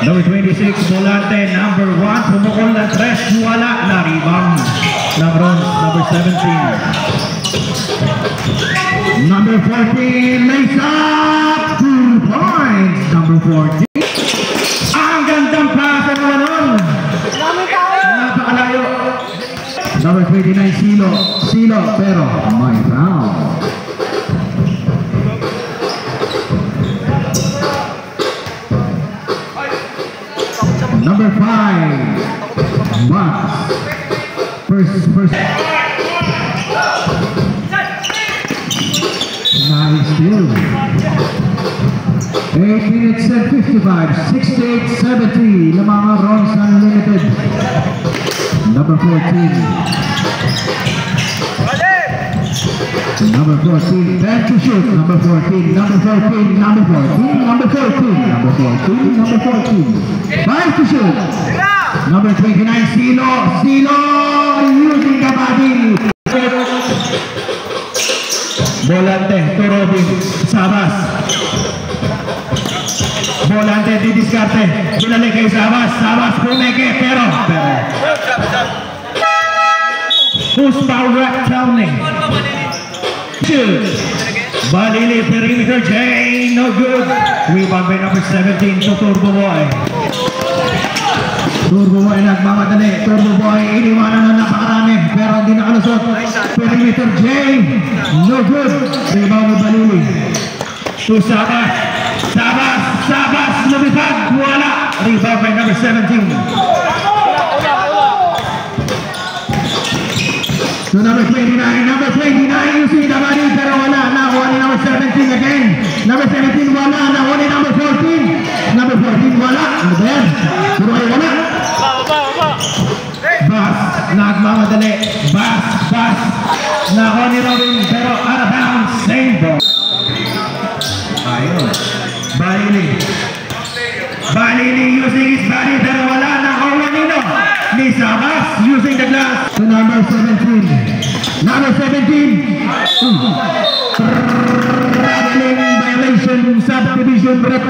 Number 26, Volante. Number 1, pumukol ng 3, wala na rebound. Number 17. Number 14, lace up, 2 points. Number 14. Ang gandang pasa naman nun. Napakalayo. Number 29, Silo, pero may foul. Number 5, Bucks. First. Nice steal. 8 minutes and 55, 68-70. Lamang Rons Unlimited. Number 14. Number 14, back to shoot. Number 14, number 14, number 14, number 14, number 14, number 14. 5 to shoot. Number 29, Silo using the body. Volante, Torobin, Sabas. Volante, didiskarte. Binalik kay Sabas pumeke, pero. Who's foul rep counting? Balili, perimeter, Jay, no good. Rebound by number 17 to Turbo Boy. Turbo Boy nagmamadali. Turbo Boy, iniwanan na napakarami, pero hindi nakalusot. Perimeter, Jay, no good. Rebound by Balili. To Sabas, lumipad, wala. Rebound by number 17. To number 29 using the body, pero wala. Nakuha ni number 17 again. Number 17 wala. Nakuha ni number 14. Number 14 wala. Ano ba yan? Puro ay wala. Bas, nagmamadali. Bas. Nakuha ni Robin, pero out of bounds. Same ball. Ayun. Balili using his body, pero wala. Nakuha ni Sabas using the glass. To number 17. Number 17. Traveling violation, subdivision rep.